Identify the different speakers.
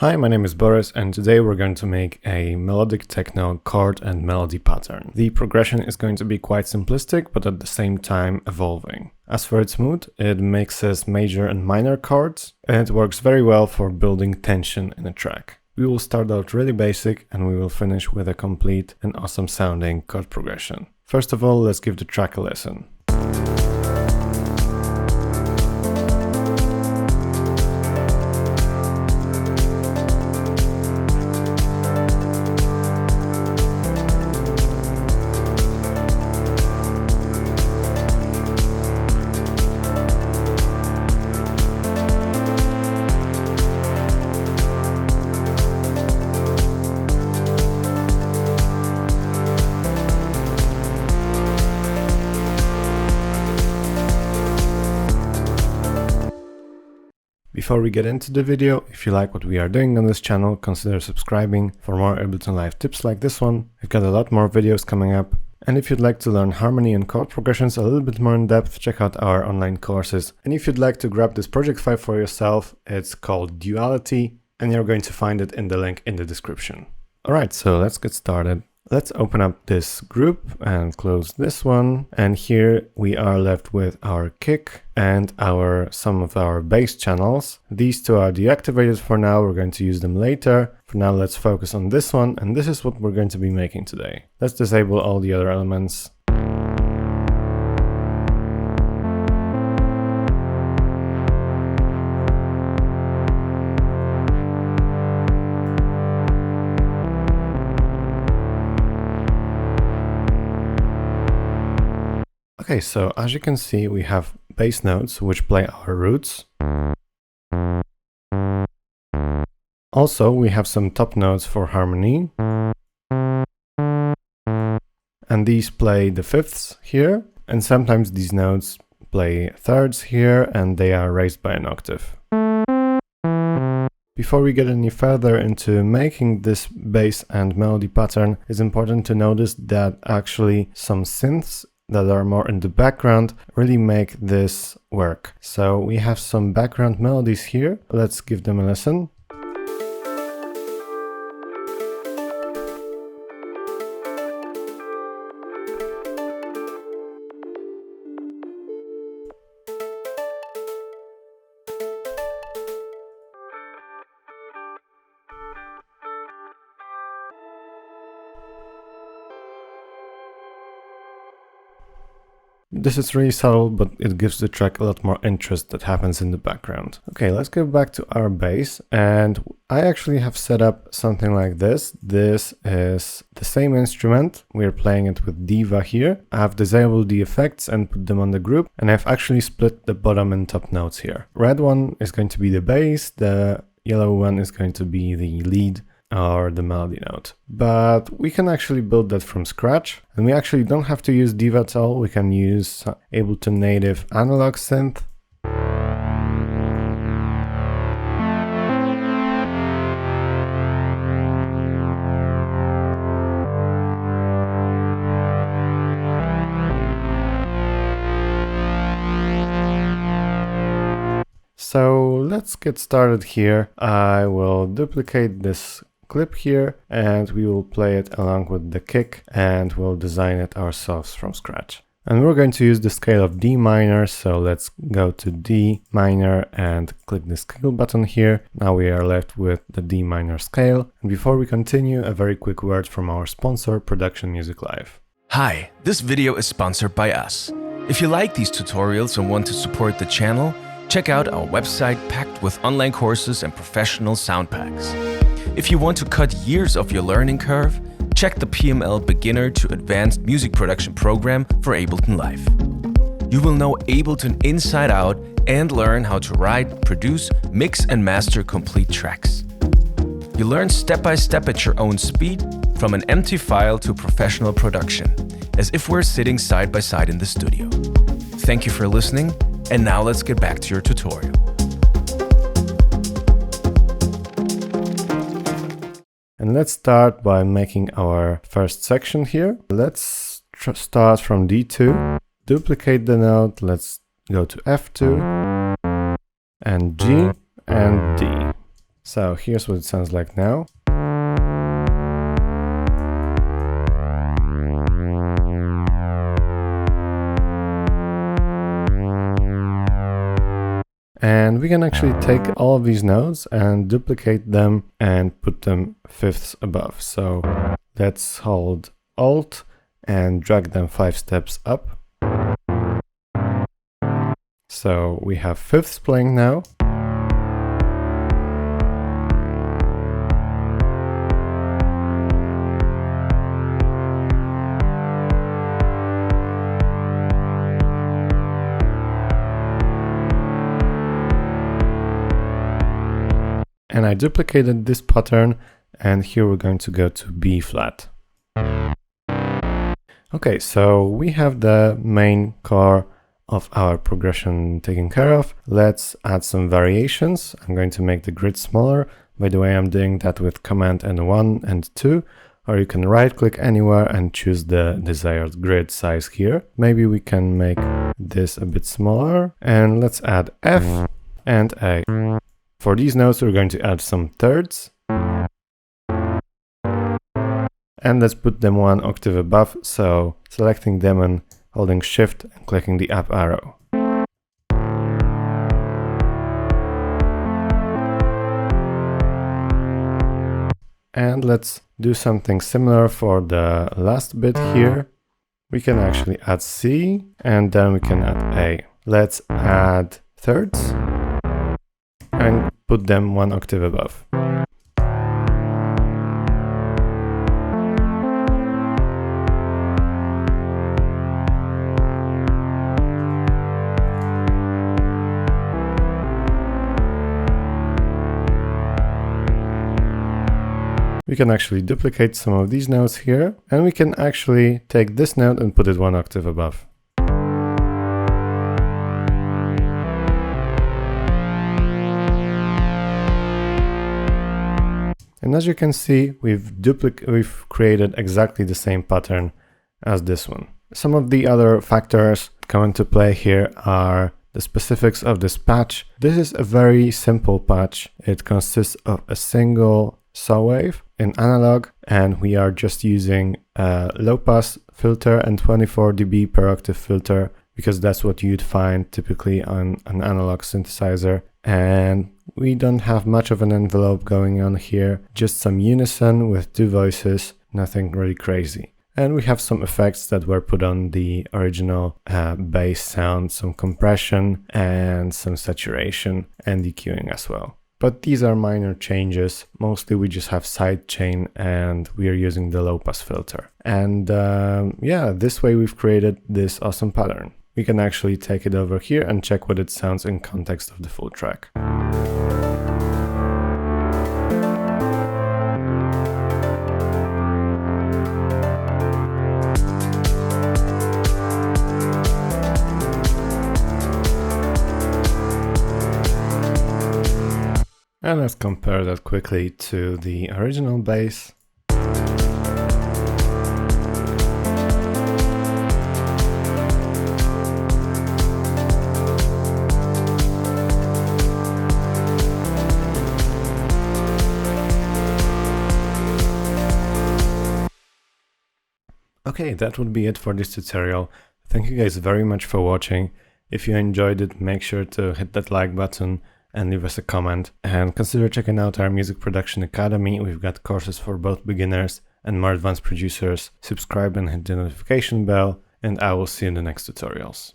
Speaker 1: Hi, my name is Boris, and today we're going to make a melodic techno chord and melody pattern. The progression is going to be quite simplistic, but at the same time evolving. As for its mood, it mixes major and minor chords, and it works very well for building tension in a track. We will start out really basic, and we will finish with a complete and awesome sounding chord progression. First of all, let's give the track a listen. Before we get into the video, if you like what we are doing on this channel, consider subscribing for more Ableton Live tips like this one. We've got a lot more videos coming up. And if you'd like to learn harmony and chord progressions a little bit more in depth, check out our online courses. And if you'd like to grab this project file for yourself, it's called Duality, and you're going to find it in the link in the description. Alright, so let's get started. Let's open up this group and close this one. And here we are left with our kick and some of our bass channels. These two are deactivated for now. We're going to use them later. For now, let's focus on this one. And this is what we're going to be making today. Let's disable all the other elements. Okay, so as you can see, we have bass notes which play our roots. Also, we have some top notes for harmony. And these play the fifths here. And sometimes these notes play thirds here, and they are raised by an octave. Before we get any further into making this bass and melody pattern, it's important to notice that actually some synths that are more in the background really make this work. So we have some background melodies here. Let's give them a listen. This is really subtle, but it gives the track a lot more interest that happens in the background. Okay, let's go back to our bass, and I actually have set up something like this. This is the same instrument. We're playing it with Diva here. I've disabled the effects and put them on the group, and I've actually split the bottom and top notes here. Red one is going to be the bass, the yellow one is going to be the lead or the melody note. But we can actually build that from scratch, and we actually don't have to use Diva at all. We can use Ableton native analog synth. So let's get started here. I will duplicate this clip here, and we will play it along with the kick, and we'll design it ourselves from scratch. And we're going to use the scale of D minor, so let's go to D minor and click the scale button here. Now we are left with the D minor scale. And before we continue, a very quick word from our sponsor, Production Music Live.
Speaker 2: Hi, this video is sponsored by us. If you like these tutorials and want to support the channel, check out our website packed with online courses and professional sound packs. If you want to cut years of your learning curve, check the PML Beginner to Advanced Music Production program for Ableton Live. You will know Ableton inside out and learn how to write, produce, mix and master complete tracks. You learn step by step at your own speed, from an empty file to professional production, as if we're sitting side by side in the studio. Thank you for listening, and now let's get back to your tutorial.
Speaker 1: And let's start by making our first section here. Let's start from D2, duplicate the note, let's go to F2, and G, and D. So here's what it sounds like now. And we can actually take all of these notes and duplicate them and put them fifths above. So let's hold Alt and drag them 5 steps up. So we have fifths playing now. And I duplicated this pattern, and here we're going to go to B flat. Okay, so we have the main core of our progression taken care of. Let's add some variations. I'm going to make the grid smaller. By the way, I'm doing that with Command and 1 and 2, or you can right click anywhere and choose the desired grid size here. Maybe we can make this a bit smaller, and let's add F and A. For these notes, we're going to add some thirds. And let's put them 1 octave above, so selecting them and holding Shift and clicking the up arrow. And let's do something similar for the last bit here. We can actually add C, and then we can add A. Let's add thirds and put them 1 octave above. We can actually duplicate some of these notes here, and we can actually take this note and put it 1 octave above. And as you can see, we've created exactly the same pattern as this one. Some of the other factors come into play here are the specifics of this patch. This is a very simple patch. It consists of a single saw wave in analog, and we are just using a low pass filter and 24 dB per octave filter, because that's what you'd find typically on an analog synthesizer. And we don't have much of an envelope going on here, just some unison with 2 voices, nothing really crazy. And we have some effects that were put on the original bass sound, some compression and some saturation and EQing as well. But these are minor changes. Mostly we just have sidechain and we are using the low pass filter. And yeah, this way we've created this awesome pattern. We can actually take it over here and check what it sounds in context of the full track. And let's compare that quickly to the original bass. Okay, that would be it for this tutorial. Thank you guys very much for watching. If you enjoyed it, make sure to hit that like button and leave us a comment, and consider checking out our Music Production Academy. We've got courses for both beginners and more advanced producers. Subscribe and hit the notification bell, and I will see you in the next tutorials.